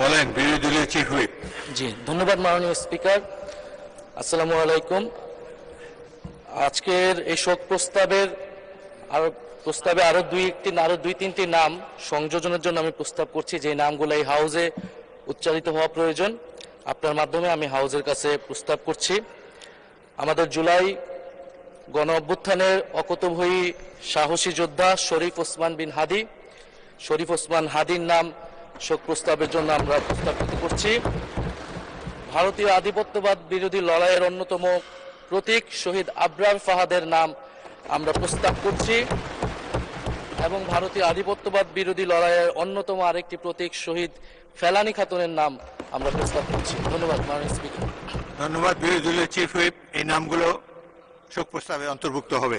বলেন বিরোধী দলীয় চিফ হুইপ। জি, ধন্যবাদ মাননীয় স্পিকার। আসসালামু আলাইকুম। আজকের এই শোক প্রস্তাবে আরো দুই তিনটি নাম সংযোজনের জন্য আমি প্রস্তাব করছি, যে নামগুলো এই হাউজে উচ্চারিত হওয়া প্রয়োজন। আপনার মাধ্যমে আমি হাউজের কাছে প্রস্তাব করছি। আমাদের জুলাই গণ অভ্যুত্থানের অকুতোভয়ী সাহসী যোদ্ধা শরীফ ওসমান হাদির নাম শোক প্রস্তাবের জন্য আমরা প্রস্তাব করছি। ভারতীয় আধিপত্যবাদ বিরোধী লড়াইয়ের অন্যতম প্রতীক শহীদ আবরার ফাহাদের নাম আমরা প্রস্তাব করছি, এবং ভারতীয় আধিপত্যবাদ বিরোধী লড়াইয়ের অন্যতম আরেকটি প্রতীক শহীদ ফেলানী খাতুনের নাম আমরা প্রস্তাব করছি। ধন্যবাদ মাননীয় স্পিকার। ধন্যবাদ বিরোধী দলীয় চিফ হুইপ। এই নামগুলো শোক প্রস্তাবে অন্তর্ভুক্ত হবে।